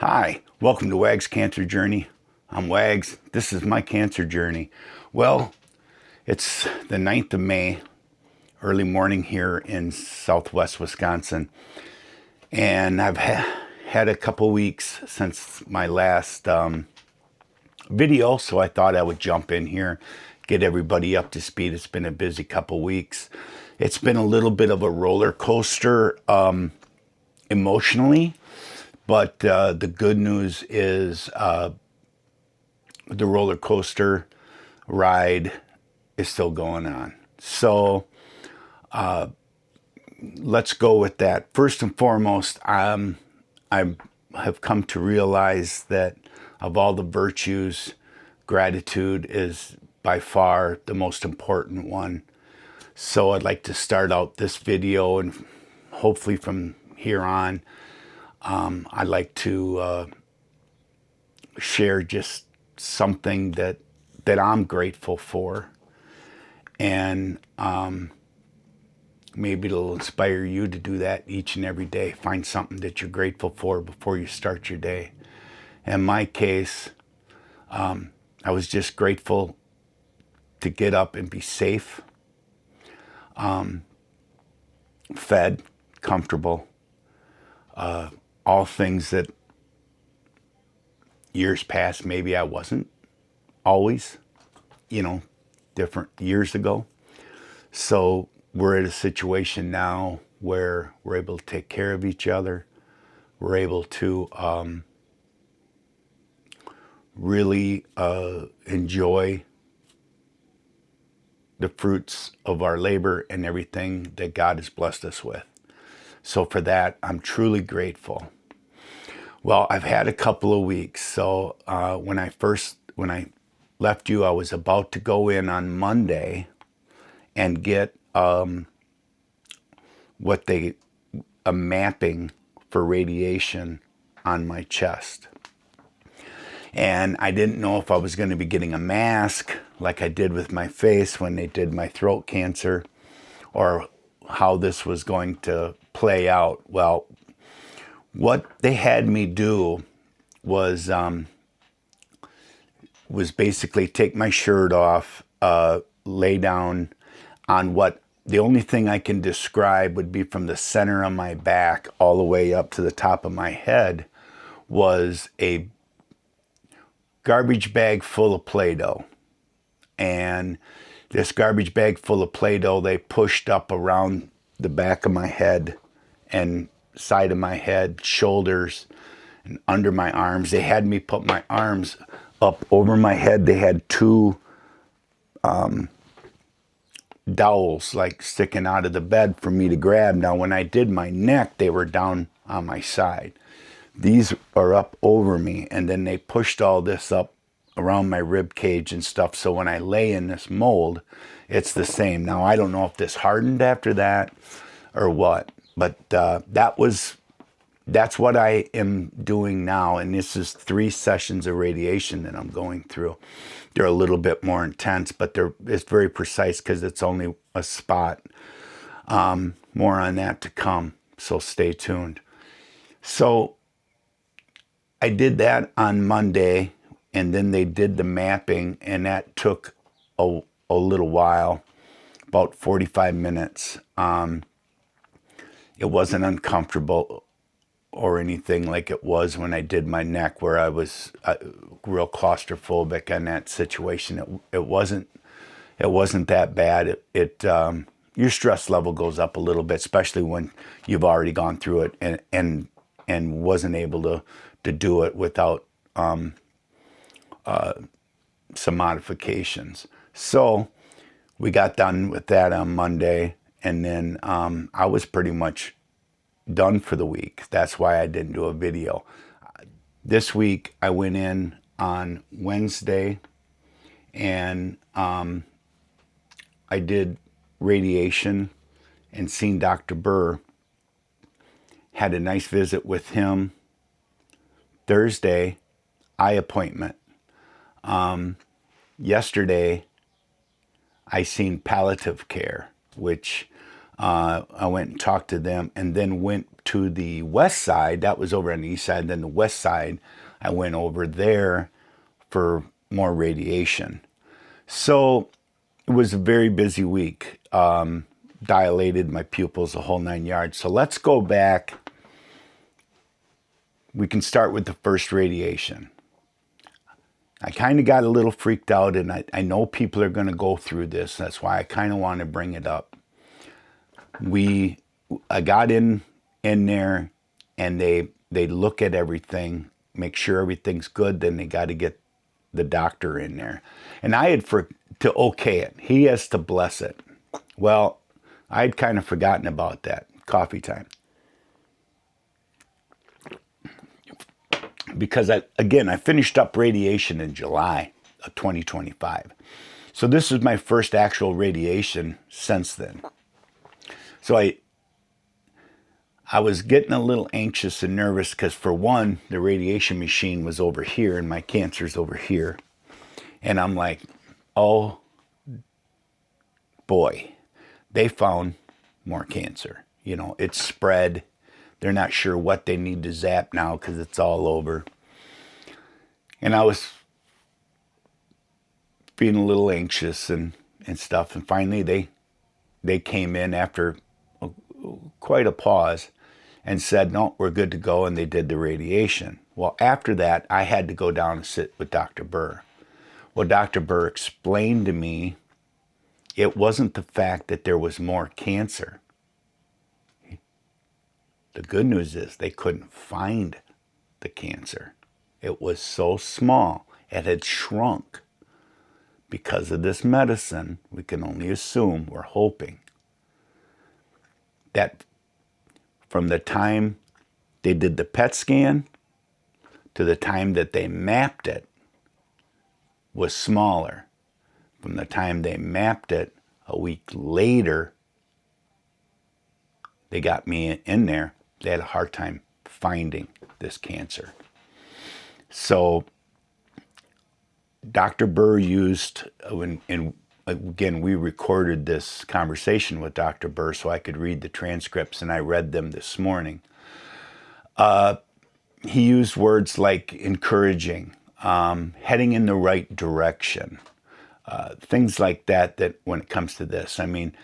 Hi, welcome to Wags Cancer Journey. I'm Wags. This is my cancer journey. Well, it's the 9th of May, early morning here in southwest Wisconsin. And I've had a couple weeks since my last video, so I thought I would jump in here, get everybody up to speed. It's been a busy couple weeks. It's been a little bit of a roller coaster emotionally. But the good news is the roller coaster ride is still going on. So let's go with that. First and foremost, I have come to realize that of all the virtues, gratitude is by far the most important one. So I'd like to start out this video, and hopefully from here on, I'd like to share just something that I'm grateful for, and maybe it'll inspire you to do that each and every day. Find something that you're grateful for before you start your day. In my case, I was just grateful to get up and be safe, fed, comfortable, all things that years past maybe I wasn't always, different years ago. So we're at a situation now where we're able to take care of each other. We're able to really enjoy the fruits of our labor and everything that God has blessed us with. So for that, I'm truly grateful. Well, I've had a couple of weeks. So when I left you, I was about to go in on Monday and get a mapping for radiation on my chest. And I didn't know if I was going to be getting a mask like I did with my face when they did my throat cancer, or how this was going to play out. Well, what they had me do was basically take my shirt off, lay down on what the only thing I can describe would be from the center of my back all the way up to the top of my head was a garbage bag full of Play-Doh. And this garbage bag full of Play-Doh, they pushed up around the back of my head and side of my head, shoulders, and under my arms. They had me put my arms up over my head. They had two dowels like sticking out of the bed for me to grab. Now, when I did my neck, they were down on my side. These are up over me, and then they pushed all this up around my rib cage and stuff. So when I lay in this mold, it's the same. Now, I don't know if this hardened after that or what, but that's what I am doing now. And this is 3 sessions of radiation that I'm going through. They're a little bit more intense, but it's very precise because it's only a spot. More on that to come, so stay tuned. So I did that on Monday, and then they did the mapping, and that took a little while, about 45 minutes. It wasn't uncomfortable or anything like it was when I did my neck, where I was real claustrophobic in that situation. It wasn't that bad. Your stress level goes up a little bit, especially when you've already gone through it and wasn't able to do it without some modifications. So we got done with that on Monday, and then I was pretty much done for the week. That's why I didn't do a video. This week I went in on Wednesday, and I did radiation and seen Dr. Burr. Had a nice visit with him. Thursday, eye appointment. Yesterday, I seen palliative care, which I went and talked to them, and then went to the west side. That was over on the east side. Then the west side, I went over there for more radiation. So it was a very busy week. Dilated my pupils, the whole 9 yards. So let's go back. We can start with the first radiation. I kind of got a little freaked out, and I know people are going to go through this. That's why I kind of want to bring it up. I got in there, and they look at everything, make sure everything's good. Then they got to get the doctor in there, and I had to okay it. He has to bless it. Well, I'd kind of forgotten about that. Coffee time. Because I finished up radiation in July of 2025. So this is my first actual radiation since then. So I was getting a little anxious and nervous because, for one, the radiation machine was over here and my cancer's over here. And I'm like, oh boy, they found more cancer. You know, it's spread. They're not sure what they need to zap now because it's all over. And I was feeling a little anxious and stuff. And finally they came in after quite a pause and said, no, we're good to go. And they did the radiation. Well, after that, I had to go down and sit with Dr. Burr. Well, Dr. Burr explained to me it wasn't the fact that there was more cancer. The good news is they couldn't find the cancer. It was so small, it had shrunk. Because of this medicine, we can only assume, we're hoping, that from the time they did the PET scan to the time that they mapped it was smaller. From the time they mapped it, a week later, they got me in there. They had a hard time finding this cancer. So Dr. Burr used, and again, we recorded this conversation with Dr. Burr so I could read the transcripts, and I read them this morning. He used words like encouraging, heading in the right direction, things like that when it comes to this. I mean,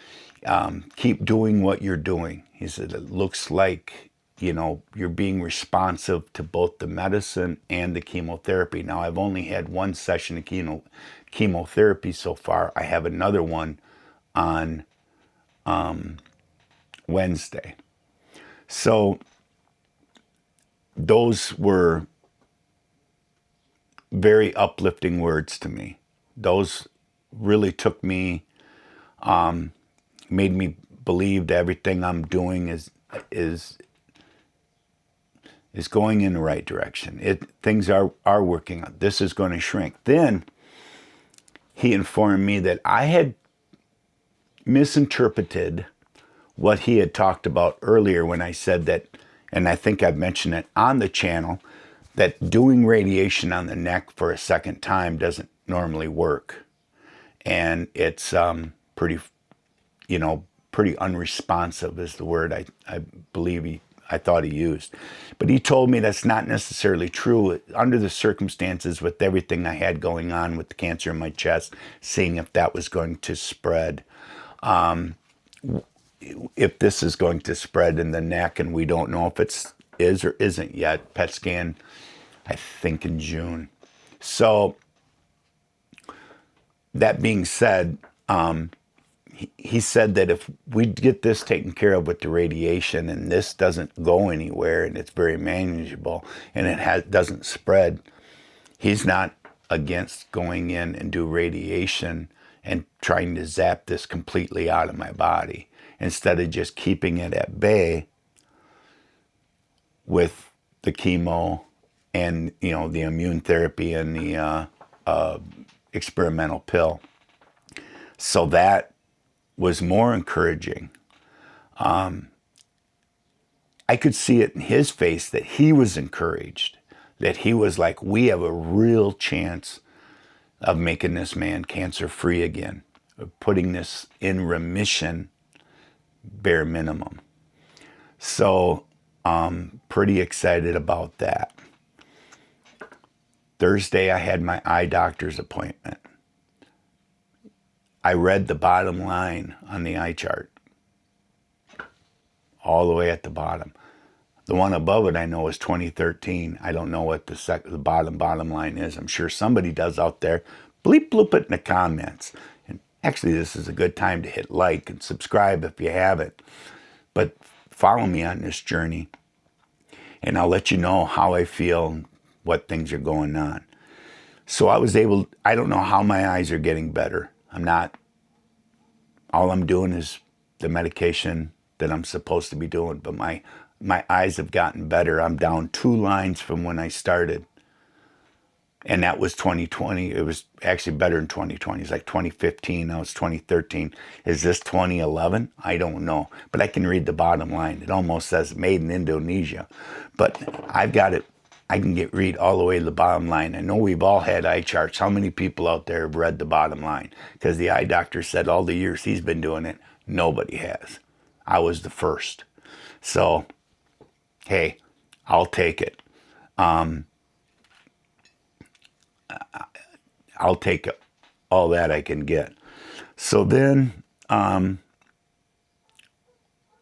keep doing what you're doing. He said, it looks like, you know, you're being responsive to both the medicine and the chemotherapy. Now, I've only had one session of chemotherapy so far. I have another one on Wednesday. So those were very uplifting words to me. Those really took me, made me believe that everything I'm doing is going in the right direction. Things are working. This is going to shrink. Then he informed me that I had misinterpreted what he had talked about earlier when I said that, and I think I've mentioned it on the channel, that doing radiation on the neck for a second time doesn't normally work. And it's pretty unresponsive is the word I believe I thought he used. But he told me that's not necessarily true. Under the circumstances, with everything I had going on with the cancer in my chest, seeing if that was going to spread, if this is going to spread in the neck, and we don't know if it is or isn't yet. PET scan, I think, in June. So that being said, he said that if we get this taken care of with the radiation and this doesn't go anywhere and it's very manageable and it doesn't spread, he's not against going in and do radiation and trying to zap this completely out of my body instead of just keeping it at bay with the chemo and, you know, the immune therapy and the experimental pill. So that was more encouraging. I could see it in his face that he was encouraged, that he was like, we have a real chance of making this man cancer free again, of putting this in remission, bare minimum. So pretty excited about that. Thursday, I had my eye doctor's appointment. I read the bottom line on the eye chart, all the way at the bottom. The one above it I know is 2013. I don't know what the bottom line is. I'm sure somebody does out there. Bleep bloop it in the comments. And actually, this is a good time to hit like and subscribe if you haven't. But follow me on this journey, and I'll let you know how I feel and what things are going on. So I don't know how my eyes are getting better. All I'm doing is the medication that I'm supposed to be doing, but my eyes have gotten better. I'm down 2 lines from when I started. And that was 2020. It was actually better in 2020. It's like 2015. Now it's 2013. Is this 2011? I don't know. But I can read the bottom line. It almost says made in Indonesia. But I've got it. I can read all the way to the bottom line. I know we've all had eye charts. How many people out there have read the bottom line? Because the eye doctor said all the years he's been doing it, nobody has. I was the first. So, hey, I'll take it. I'll take all that I can get. So then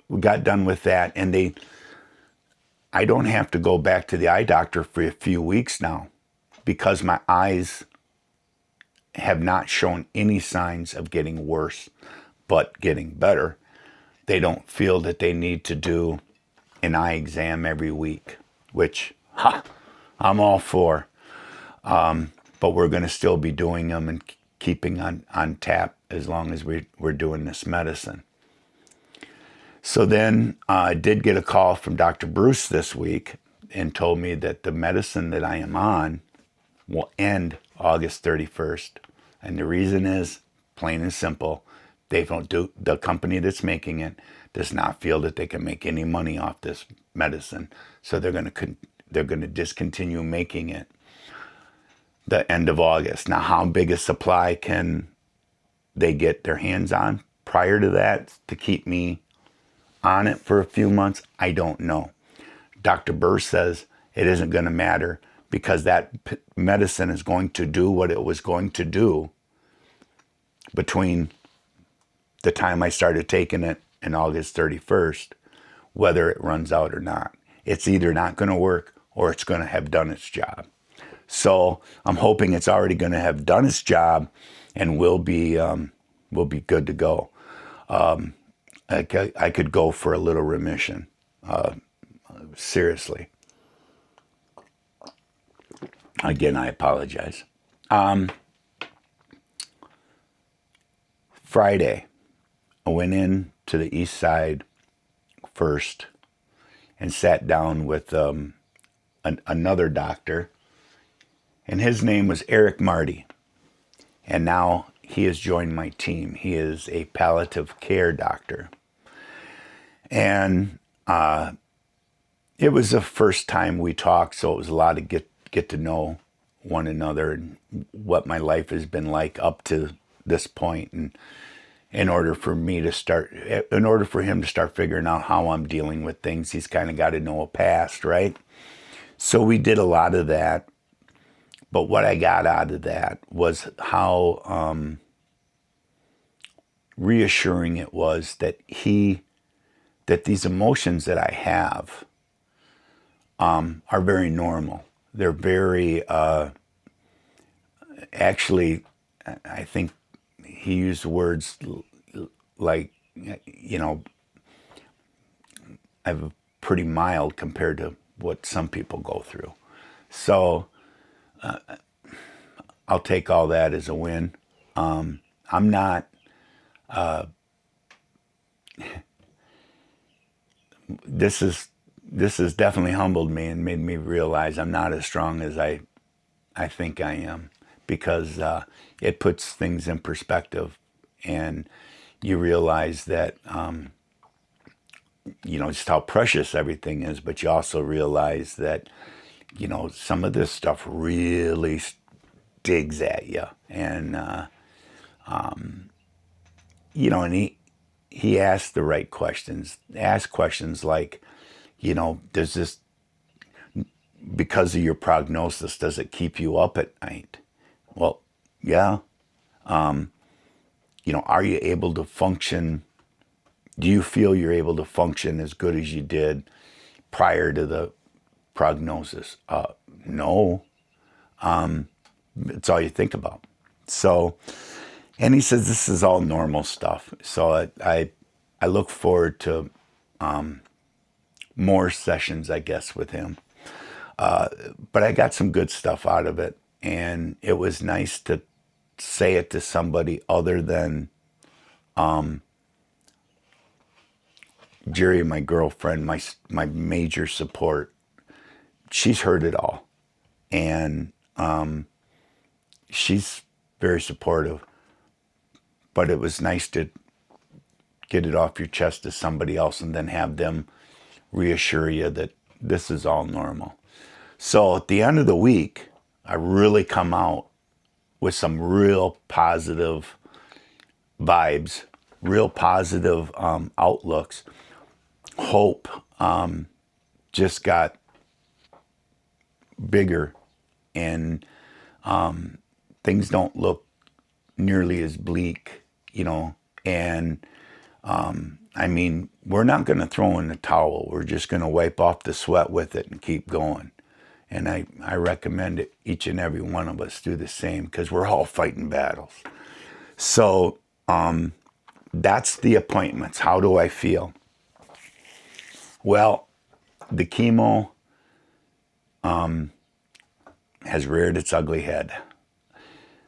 we got done with that, and I don't have to go back to the eye doctor for a few weeks now because my eyes have not shown any signs of getting worse, but getting better. They don't feel that they need to do an eye exam every week, which I'm all for. But we're going to still be doing them and keeping on tap as long as we're doing this medicine. So then I did get a call from Dr. Bruce this week and told me that the medicine that I am on will end August 31st. And the reason is plain and simple. The company that's making it does not feel that they can make any money off this medicine. So they're going to discontinue making it the end of August. Now, how big a supply can they get their hands on prior to that to keep me on it for a few months? I don't know. Dr. Burr says it isn't going to matter because that medicine is going to do what it was going to do between the time I started taking it and August 31st, whether it runs out or not. It's either not going to work or it's going to have done its job. So I'm hoping it's already going to have done its job and we'll be good to go. I could go for a little remission. Seriously. Again, I apologize. Friday, I went in to the east side first and sat down with another doctor, and his name was Eric Marty. And now he has joined my team. He is a palliative care doctor. And it was the first time we talked, so it was a lot to get to know one another and what my life has been like up to this point. And in order for him to start figuring out how I'm dealing with things, he's kind of got to know a past, right? So we did a lot of that. But what I got out of that was how reassuring it was that these emotions that I have are very normal. They're very, actually, I think he used words like, I'm pretty mild compared to what some people go through. So I'll take all that as a win. I'm not, this has definitely humbled me and made me realize I'm not as strong as I think I am, because it puts things in perspective, and you realize that, just how precious everything is, but you also realize that, some of this stuff really digs at you. And, and he asked the right questions. Ask questions like, does this, because of your prognosis, does it keep you up at night? Well, yeah. Are you able to function? Do you feel you're able to function as good as you did prior to the prognosis? No. It's all you think about. So, and he says this is all normal stuff. So I look forward to more sessions, I guess, with him. But I got some good stuff out of it, and it was nice to say it to somebody other than Jerry, my girlfriend, my major support. She's heard it all, and she's very supportive. But it was nice to get it off your chest to somebody else and then have them reassure you that this is all normal. So at the end of the week, I really come out with some real positive vibes, real positive outlooks. Hope just got bigger, and things don't look nearly as bleak, and I mean, we're not going to throw in the towel. We're just going to wipe off the sweat with it and keep going. And I recommend each and every one of us do the same, because we're all fighting battles. So that's the appointments. How do I feel? Well, the chemo has reared its ugly head.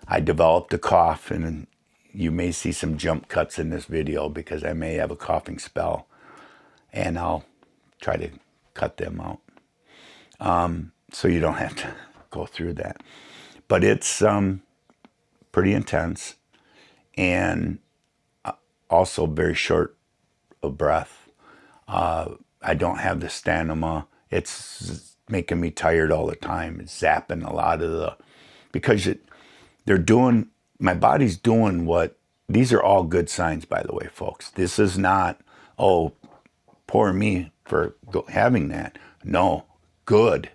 I developed a cough, and you may see some jump cuts in this video because I may have a coughing spell, and I'll try to cut them out so you don't have to go through that. But it's pretty intense, and also very short of breath. I don't have the stamina. It's making me tired all the time. It's zapping a lot of because they're doing, my body's doing what, these are all good signs, by the way, folks. This is not, oh, poor me for having that. No, good.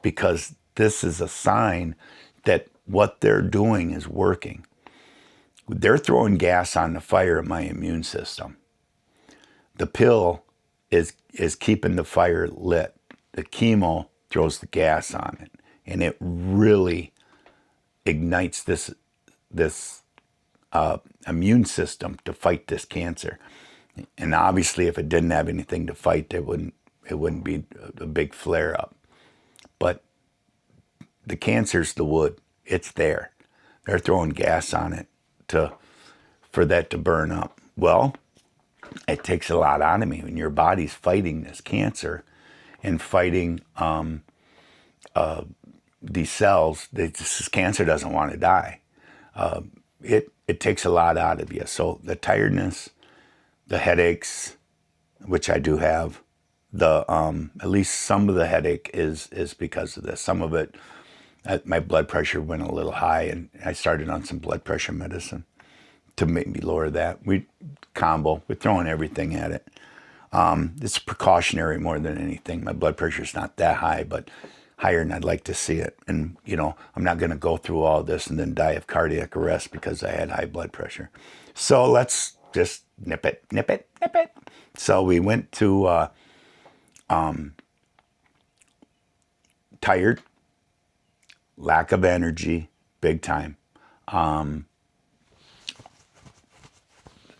Because this is a sign that what they're doing is working. They're throwing gas on the fire of my immune system. The pill is keeping the fire lit. The chemo throws the gas on it, and it really ignites this immune system to fight this cancer. And obviously, if it didn't have anything to fight, it wouldn't be a big flare up. But the cancer's the wood. It's there. They're throwing gas on it for that to burn up. Well, it takes a lot out of me when your body's fighting this cancer and fighting these cells. This cancer doesn't want to die. It takes a lot out of you. So the tiredness, the headaches, which I do have, at least some of the headache is because of this. Some of it, my blood pressure went a little high, and I started on some blood pressure medicine to make me lower that. We're throwing everything at it. It's precautionary more than anything. My blood pressure's not that high, but higher than I'd like to see it. And, I'm not going to go through all this and then die of cardiac arrest because I had high blood pressure. So let's just nip it. So we went to tired, lack of energy, big time.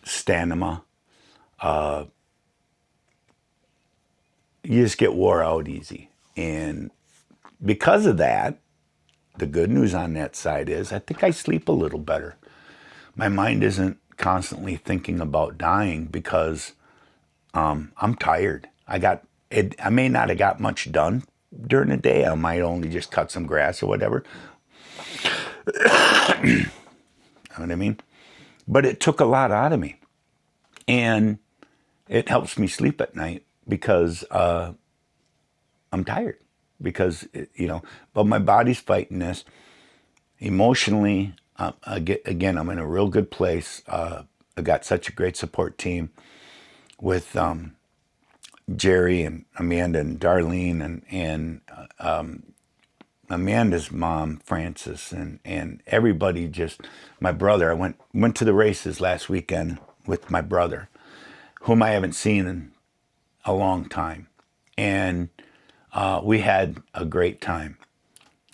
Stamina. You just get wore out easy. And because of that, the good news on that side is I think I sleep a little better. My mind isn't constantly thinking about dying because I'm tired. I may not have got much done during the day. I might only just cut some grass or whatever. You know what I mean? But it took a lot out of me. And it helps me sleep at night because I'm tired. Because, but my body's fighting this. Emotionally, again, I'm in a real good place. I got such a great support team with Jerry and Amanda and Darlene and Amanda's mom, Frances, and everybody. Just my brother. I went to the races last weekend with my brother, whom I haven't seen in a long time, and we had a great time.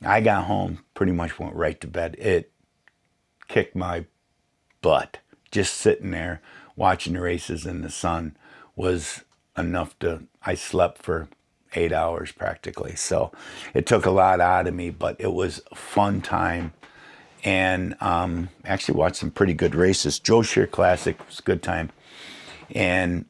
I got home, pretty much went right to bed. It kicked my butt. Just sitting there watching the races in the sun was enough to. I slept for 8 hours practically. So it took a lot out of me, but it was a fun time. And actually watched some pretty good races. Joe Shear Classic was a good time. And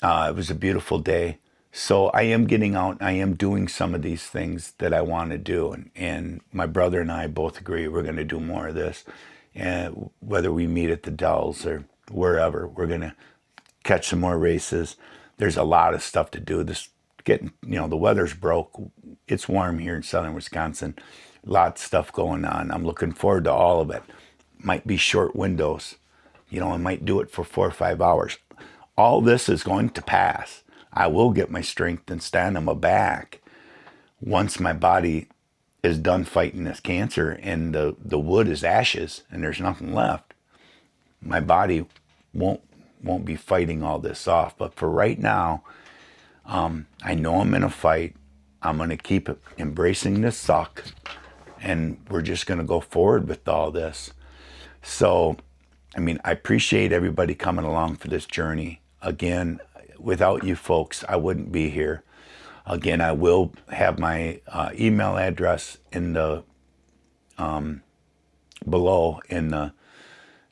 it was a beautiful day. So I am getting out. I am doing some of these things that I want to do. And my brother and I both agree we're going to do more of this. And whether we meet at the Dells or wherever, we're going to catch some more races. There's a lot of stuff to do. The weather's broke. It's warm here in southern Wisconsin. Lots of stuff going on. I'm looking forward to all of it. Might be short windows. I might do it for 4 or 5 hours. All this is going to pass. I will get my strength and stand on my back once my body is done fighting this cancer and the wood is ashes and there's nothing left. My body won't be fighting all this off. But for right now, I know I'm in a fight. I'm going to keep embracing this suck, and we're just going to go forward with all this. So, I appreciate everybody coming along for this journey. Again, without you folks, I wouldn't be here. Again, I will have my email address in the below in the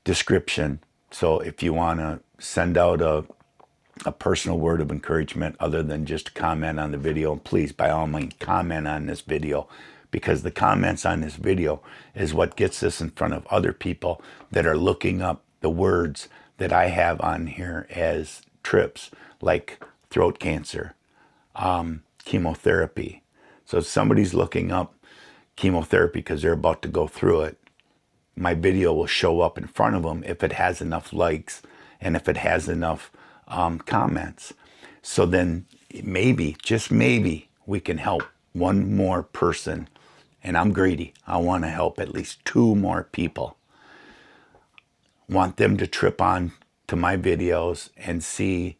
description. So if you want to send out a personal word of encouragement other than just comment on the video, please, by all means, comment on this video, because the comments on this video is what gets this in front of other people that are looking up the words that I have on here as trips, like throat cancer, chemotherapy. So if somebody's looking up chemotherapy because they're about to go through it, my video will show up in front of them if it has enough likes and if it has enough comments. So then maybe, just maybe, we can help one more person. And I'm greedy. I want to help at least 2 more people. Want them to trip on to my videos and see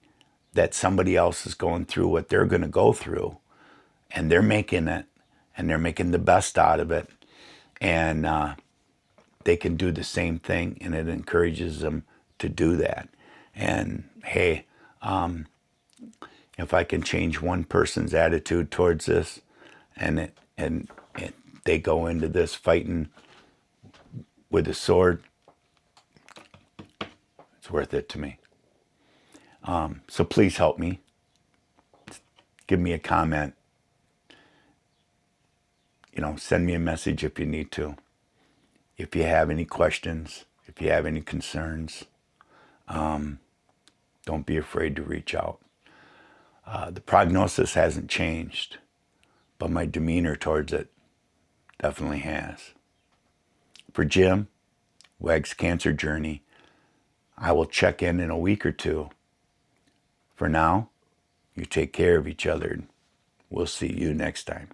that somebody else is going through what they're going to go through, and they're making it, and they're making the best out of it, and they can do the same thing, and it encourages them to do that. And hey, if I can change one person's attitude towards this, and they go into this fighting with a sword, it's worth it to me. So please help me. Give me a comment. Send me a message if you need to. If you have any questions, if you have any concerns, don't be afraid to reach out. The prognosis hasn't changed, but my demeanor towards it definitely has. For Jim, Weg's Cancer Journey, I will check in a week or 2. For now, you take care of each other. We'll see you next time.